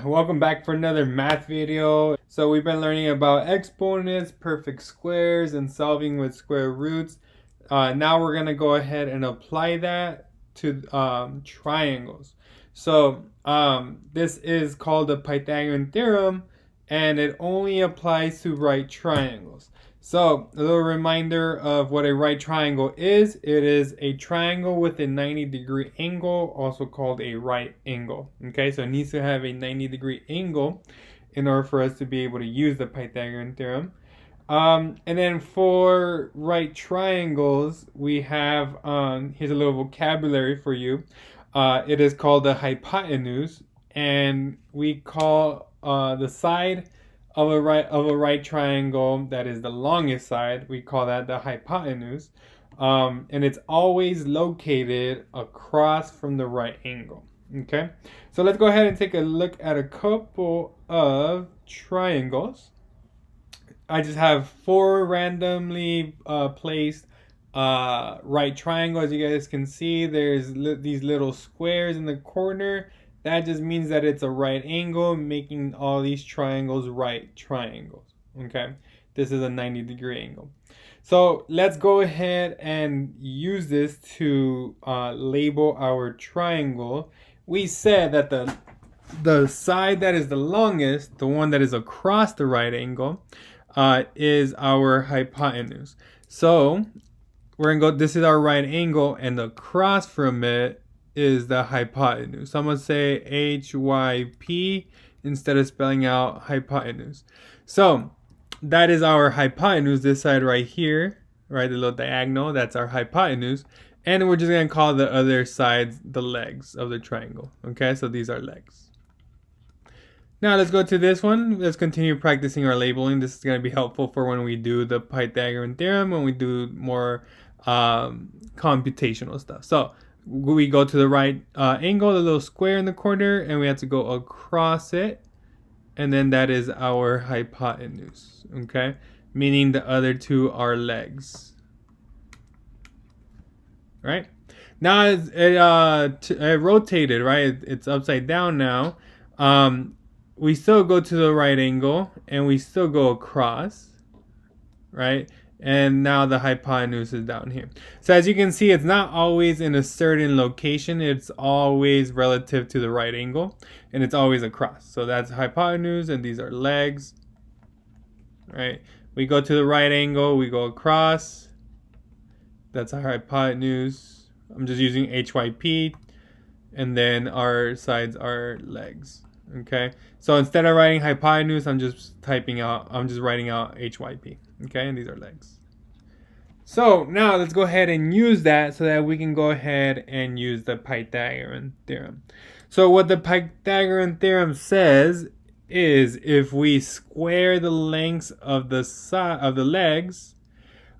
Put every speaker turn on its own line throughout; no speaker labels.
Welcome back for another math video. So we've been learning about exponents, perfect squares, and solving with square roots. Now we're gonna go ahead and apply that to triangles. So this is called the Pythagorean Theorem, and it only applies to right triangles. So a little reminder of what a right triangle is. It is a triangle with a 90-degree angle, also called a right angle. Okay, so it needs to have a 90-degree angle in order for us to be able to use the Pythagorean theorem. And then for right triangles, we have, here's a little vocabulary for you. It is called the hypotenuse, and we call the side of a right triangle that is the longest side, we call that the hypotenuse. And it's always located across from the right angle. Okay, so let's go ahead and take a look at a couple of triangles. I just have four randomly placed right triangles. As you guys can see, there's these little squares in the corner. That just means that it's a right angle, making all these triangles right triangles. Okay, this is a 90-degree angle. So let's go ahead and use this to label our triangle. We said that the side that is the longest, the one that is across the right angle, is our hypotenuse. So we're gonna go, this is our right angle, and across from it is the hypotenuse. So I'm gonna say HYP instead of spelling out hypotenuse. So that is our hypotenuse, this side right here, right, the little diagonal, that's our hypotenuse. And we're just gonna call the other sides the legs of the triangle. Okay, so these are legs. Now let's go to this one. Let's continue practicing our labeling. This is going to be helpful for when we do the Pythagorean theorem, when we do more computational stuff. So we go to the right angle, the little square in the corner, and we have to go across it. And then that is our hypotenuse, okay? Meaning the other two are legs. Right? Now it rotated, right? It's upside down now. We still go to the right angle and we still go across, right? And now the hypotenuse is down here. So as you can see, it's not always in a certain location. It's always relative to the right angle, and it's always across. So that's hypotenuse, and these are legs, right? We go to the right angle, we go across. That's our hypotenuse. I'm just using HYP, and then our sides are legs. Okay, so instead of writing hypotenuse, I'm just writing out HYP. Okay, and these are legs. So now let's go ahead and use that so that we can go ahead and use the Pythagorean theorem. So what the Pythagorean theorem says is if we square the lengths of the legs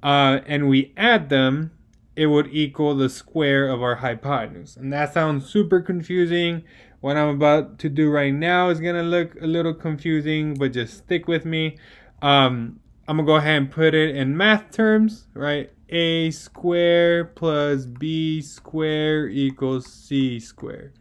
and we add them, it would equal the square of our hypotenuse. And that sounds super confusing. What I'm about to do right now is going to look a little confusing, but just stick with me. I'm going to go ahead and put it in math terms, right? A squared plus B squared equals C squared.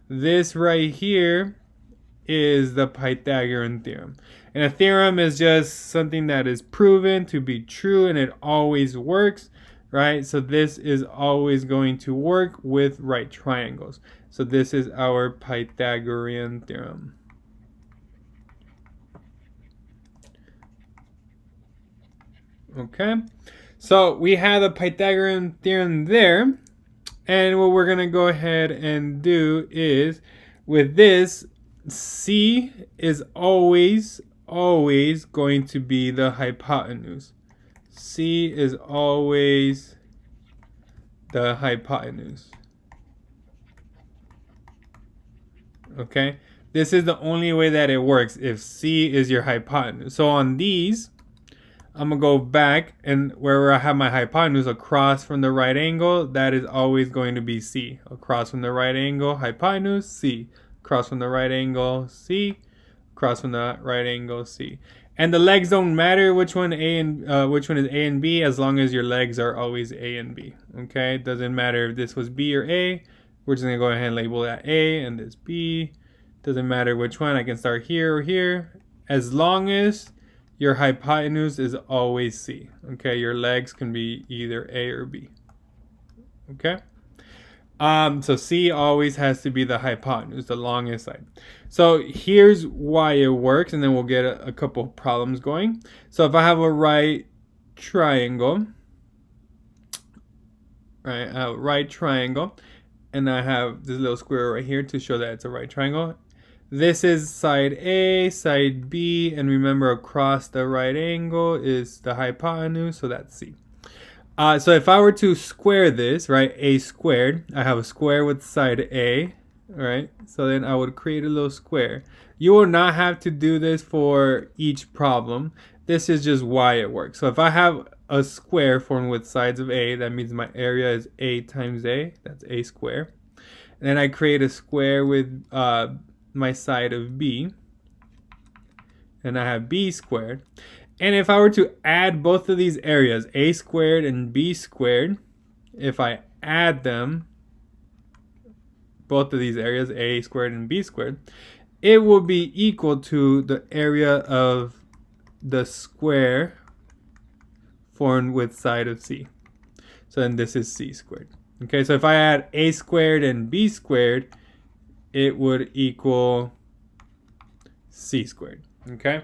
This right here is the Pythagorean theorem. And a theorem is just something that is proven to be true, and it always works, right? So this is always going to work with right triangles. So this is our Pythagorean theorem. Okay, so we have the Pythagorean theorem there, and what we're gonna go ahead and do is, with this, C is always going to be the hypotenuse. C is always the hypotenuse. Okay, this is the only way that it works if C is your hypotenuse. So on these, I'm gonna go back, and where I have my hypotenuse across from the right angle, that is always going to be C. Across from the right angle, hypotenuse, C. Across from the right angle, C. Across from the right angle, C. And the legs don't matter which one is A and B, as long as your legs are always A and B. Okay, it doesn't matter if this was B or A. We're just gonna go ahead and label that A, and this B, Doesn't matter which one. I can start here or here. As long as your hypotenuse is always C. Okay, your legs can be either A or B. Okay? So C always has to be the hypotenuse, the longest side. So here's why it works, and then we'll get a couple problems going. So if I have a right triangle, right, a right triangle, and I have this little square right here to show that it's a right triangle. This is side A, side B, and remember across the right angle is the hypotenuse, so that's C. So if I were to square this, right, A squared, I have a square with side A, right? So then I would create a little square. You will not have to do this for each problem. This is just why it works. So if I have a square formed with sides of A, that means my area is A times A, that's A squared. And then I create a square with my side of B, and I have B squared. And if I were to add both of these areas, A squared and B squared, if I add them, both of these areas, A squared and B squared, it will be equal to the area of the square formed with side of C. So then this is C squared. Okay, so if I add A squared and B squared, it would equal C squared. Okay,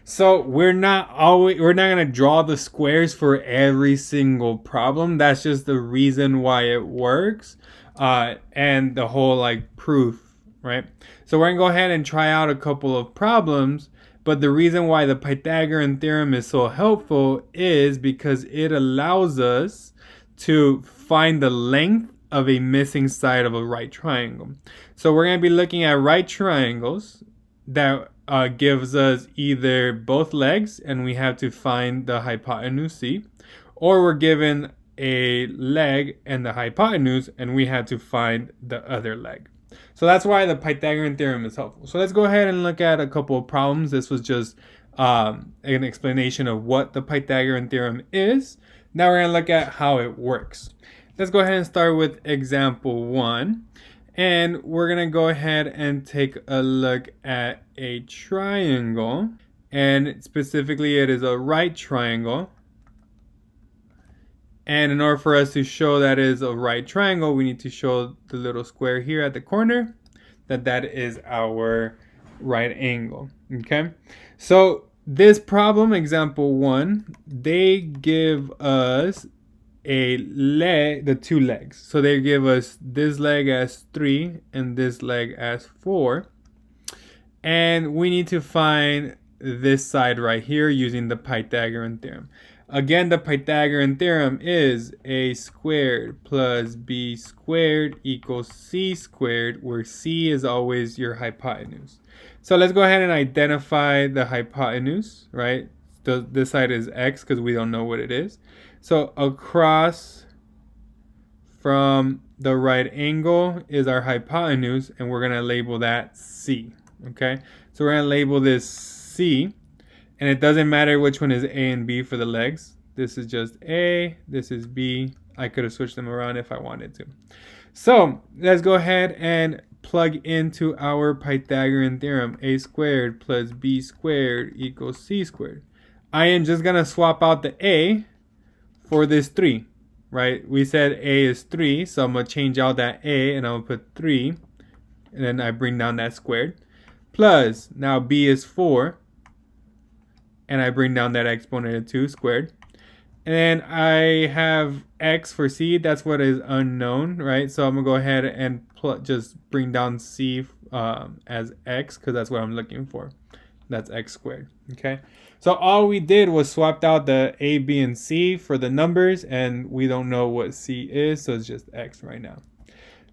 so we're not gonna draw the squares for every single problem. That's just the reason why it works, and the whole like proof, right? So we're gonna go ahead and try out a couple of problems. But the reason why the Pythagorean theorem is so helpful is because it allows us to find the length of a missing side of a right triangle. So we're going to be looking at right triangles that gives us either both legs, and we have to find the hypotenuse C, or we're given a leg and the hypotenuse, and we have to find the other leg. So that's why the Pythagorean theorem is helpful. So let's go ahead and look at a couple of problems. This was just an explanation of what the Pythagorean theorem is. Now we're going to look at how it works. Let's go ahead and start with example 1. And we're going to go ahead and take a look at a triangle. And specifically, it is a right triangle. And in order for us to show that it is a right triangle, we need to show the little square here at the corner that is our right angle. Okay, so this problem, example 1, they give us a leg, the two legs. So they give us this leg as 3 and this leg as 4. And we need to find this side right here using the Pythagorean theorem. Again, the Pythagorean theorem is a squared plus b squared equals c squared, where c is always your hypotenuse. So let's go ahead and identify the hypotenuse, right? So this side is x because we don't know what it is. So across from the right angle is our hypotenuse, and we're going to label that c, okay? So we're going to label this c. And it doesn't matter which one is A and B for the legs. This is just A, this is B. I could have switched them around if I wanted to. So let's go ahead and plug into our Pythagorean theorem. A squared plus B squared equals C squared. I am just going to swap out the A for this 3, right? We said A is 3, so I'm going to change out that A and I'm going to put 3. And then I bring down that squared. Plus, now B is 4. And I bring down that exponent of 2 squared. And then I have x for c. That's what is unknown, right? So I'm going to go ahead and just bring down c as x, because that's what I'm looking for. That's x squared, okay? So all we did was swapped out the a, b, and c for the numbers, and we don't know what c is, so it's just x right now.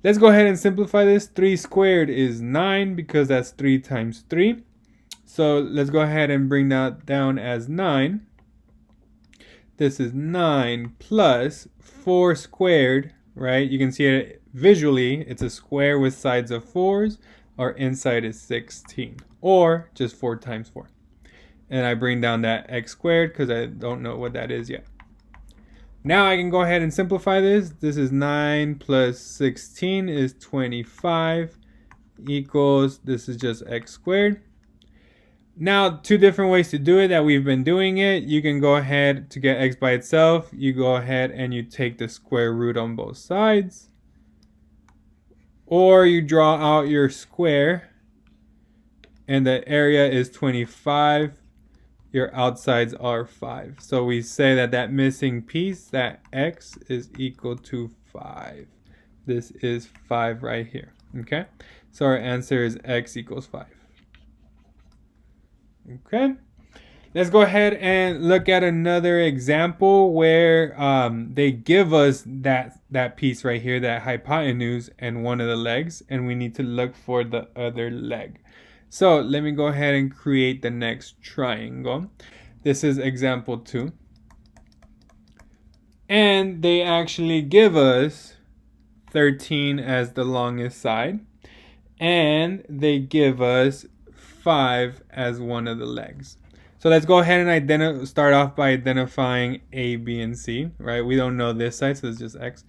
Let's go ahead and simplify this. 3 squared is 9, because that's 3 times 3. So let's go ahead and bring that down as 9. This is 9 plus 4 squared, right? You can see it visually. It's a square with sides of 4s. Our inside is 16, or just 4 times 4. And I bring down that x squared because I don't know what that is yet. Now I can go ahead and simplify this. This is 9 plus 16 is 25. equals, this is just x squared. Now, two different ways to do it that we've been doing it. You can go ahead to get x by itself. You go ahead and you take the square root on both sides. Or you draw out your square and the area is 25. Your outsides are 5. So we say that that missing piece, that x is equal to 5. This is 5 right here. Okay? So our answer is x equals 5. Okay, let's go ahead and look at another example where they give us that piece right here, that hypotenuse and one of the legs, and we need to look for the other leg. So let me go ahead and create the next triangle. This is example 2. And they actually give us 13 as the longest side, and they give us 5 as one of the legs. So let's go ahead and start off by identifying A, B, and C, right? We don't know this side, so it's just X.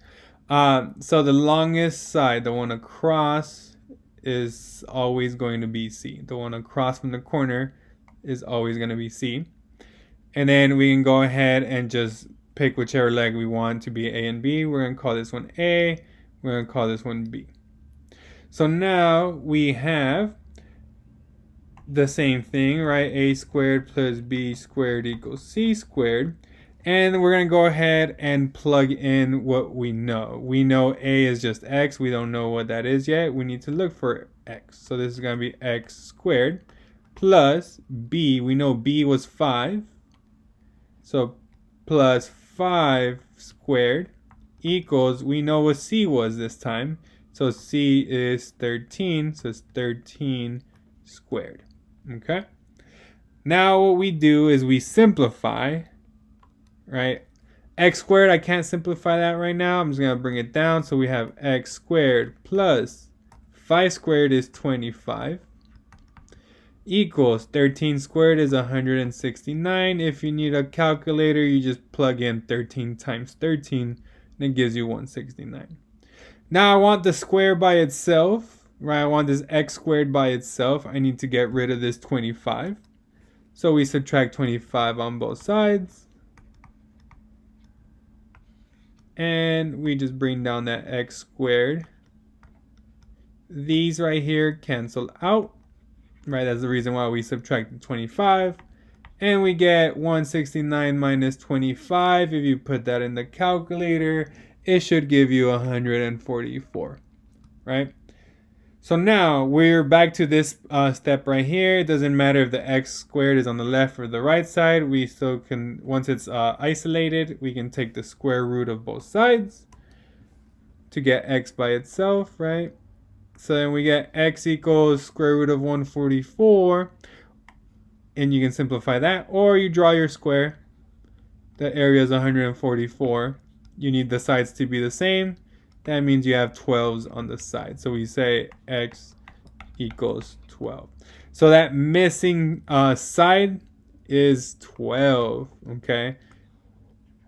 So the longest side, the one across, is always going to be C. The one across from the corner is always going to be C. And then we can go ahead and just pick whichever leg we want to be A and B. We're going to call this one A. We're going to call this one B. So now we have the same thing, right? A squared plus B squared equals C squared. And we're going to go ahead and plug in what we know. We know A is just X. We don't know what that is yet. We need to look for X. So this is going to be X squared plus B. We know B was 5. So plus 5 squared equals, we know what C was this time. So C is 13. So it's 13 squared. Okay, now what we do is we simplify, right? X squared, I can't simplify that right now. I'm just going to bring it down. So we have x squared plus 5 squared is 25 equals 13 squared is 169. If you need a calculator, you just plug in 13 times 13 and it gives you 169. Now I want the square by itself. Right, I want this x squared by itself. I need to get rid of this 25. So we subtract 25 on both sides. And we just bring down that x squared. These right here cancel out. Right, that's the reason why we subtracted 25. And we get 169 minus 25. If you put that in the calculator, it should give you 144. Right? So now we're back to this step right here. It doesn't matter if the x squared is on the left or the right side. We still can, once it's isolated, we can take the square root of both sides to get x by itself, right? So then we get x equals square root of 144. And you can simplify that. Or you draw your square. The area is 144. You need the sides to be the same. That means you have 12s on the side. So we say x equals 12. So that missing side is 12, okay?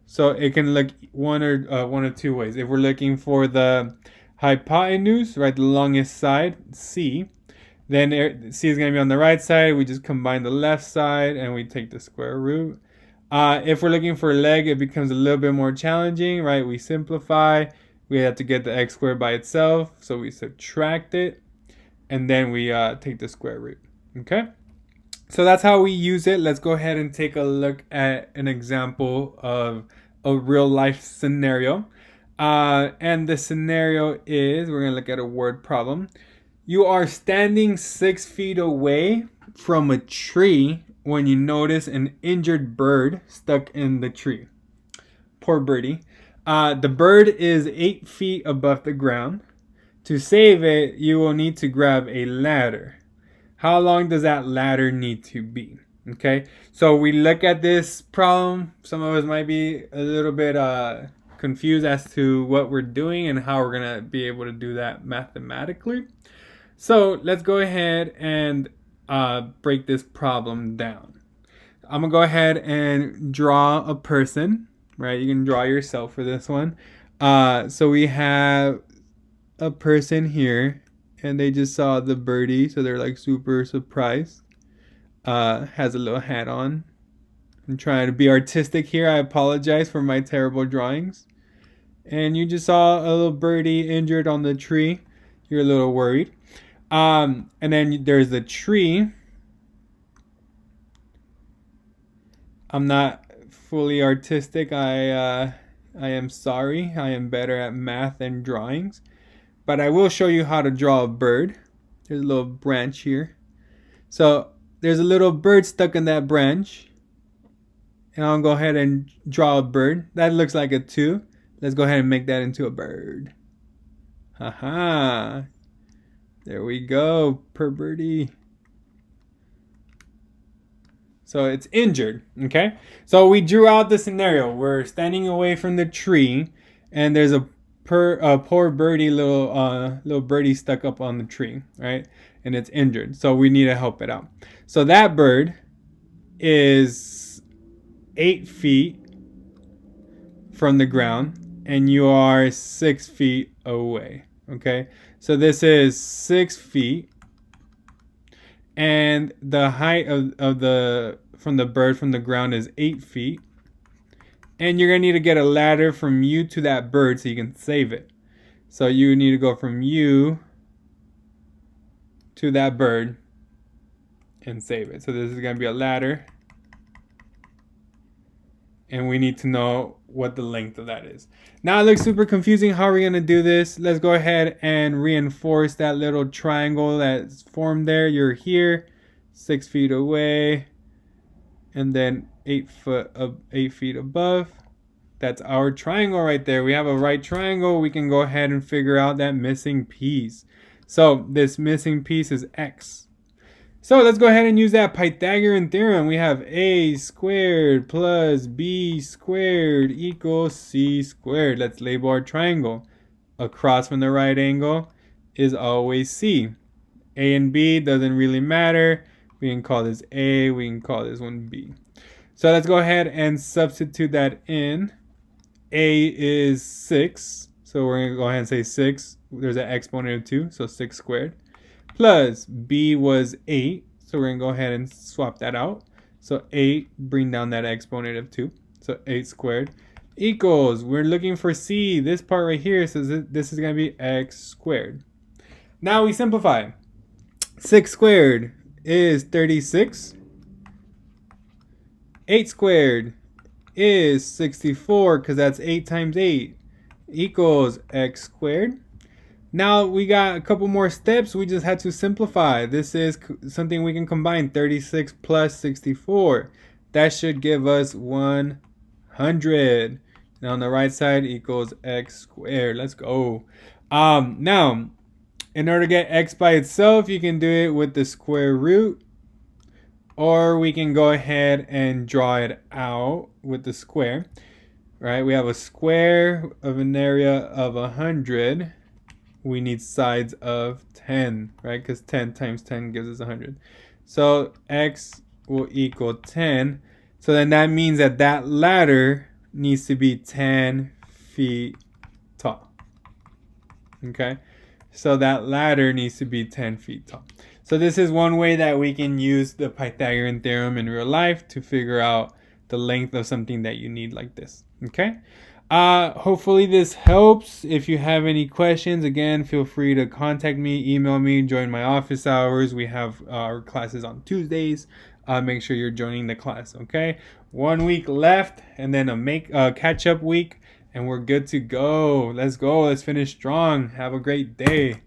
So it can look one or two ways. If we're looking for the hypotenuse, right, the longest side, C, then C is going to be on the right side. We just combine the left side and we take the square root. If we're looking for a leg, it becomes a little bit more challenging, right? We simplify. We have to get the x squared by itself, so we subtract it, and then we take the square root, okay? So that's how we use it. Let's go ahead and take a look at an example of a real life scenario. And the scenario is, we're gonna look at a word problem. You are standing 6 feet away from a tree when you notice an injured bird stuck in the tree. Poor birdie. The bird is 8 feet above the ground. To save it, you will need to grab a ladder. How long does that ladder need to be? Okay, so we look at this problem. Some of us might be a little bit confused as to what we're doing and how we're going to be able to do that mathematically. So let's go ahead and break this problem down. I'm going to go ahead and draw a person. Right, you can draw yourself for this one. So we have a person here, and they just saw the birdie, so they're like super surprised. Has a little hat on. I'm trying to be artistic here. I apologize for my terrible drawings. And you just saw a little birdie injured on the tree. You're a little worried. And then there's the tree. I'm not fully artistic. I am sorry. I am better at math and drawings. But I will show you how to draw a bird. There's a little branch here. So there's a little bird stuck in that branch. And I'll go ahead and draw a bird. That looks like a 2. Let's go ahead and make that into a bird. Haha. There we go. Per birdie. So it's injured, okay? So we drew out the scenario. We're standing away from the tree, and there's a poor birdie, little birdie stuck up on the tree, right? And it's injured, so we need to help it out. So that bird is 8 feet from the ground, and you are 6 feet away, okay? So this is 6 feet. And the height of from the bird from the ground is 8 feet. And you're going to need to get a ladder from you to that bird so you can save it. So you need to go from you to that bird and save it. So this is going to be a ladder. And we need to know what the length of that is. Now it looks super confusing. How are we going to do this? Let's go ahead and reinforce that little triangle that's formed there. You're here, 6 feet away, and then 8 feet above. That's our triangle right there. We have a right triangle. We can go ahead and figure out that missing piece. So this missing piece is x. So let's go ahead and use that Pythagorean theorem. We have a squared plus b squared equals c squared. Let's label our triangle. Across from the right angle is always c. A and b doesn't really matter. We can call this a, we can call this one b. So let's go ahead and substitute that in. A is 6. So we're going to go ahead and say 6. There's an exponent of 2, so 6 squared. Plus b was 8, so we're going to go ahead and swap that out. So 8, bring down that exponent of 2, so 8 squared equals, we're looking for c, this part right here, so this is going to be x squared. Now we simplify. 6 squared is 36. 8 squared is 64, because that's 8 times 8, equals x squared. Now we got a couple more steps. We just had to simplify. This is something we can combine. 36 plus 64. That should give us 100. Now on the right side equals x squared. Let's go. Now, in order to get x by itself, you can do it with the square root. Or we can go ahead and draw it out with the square. Right? We have a square of an area of 100. We need sides of 10, right? Because 10 times 10 gives us 100. So x will equal 10. So then that means that that ladder needs to be 10 feet tall. Okay? So that ladder needs to be 10 feet tall. So this is one way that we can use the Pythagorean theorem in real life to figure out the length of something that you need like this. Okay? Hopefully this helps. If you have any questions, again, feel free to contact me, email me, join my office hours. We have our classes on Tuesdays. Make sure you're joining the class, okay? 1 week left, and then a catch-up week, and we're good to go. Let's go. Let's finish strong. Have a great day.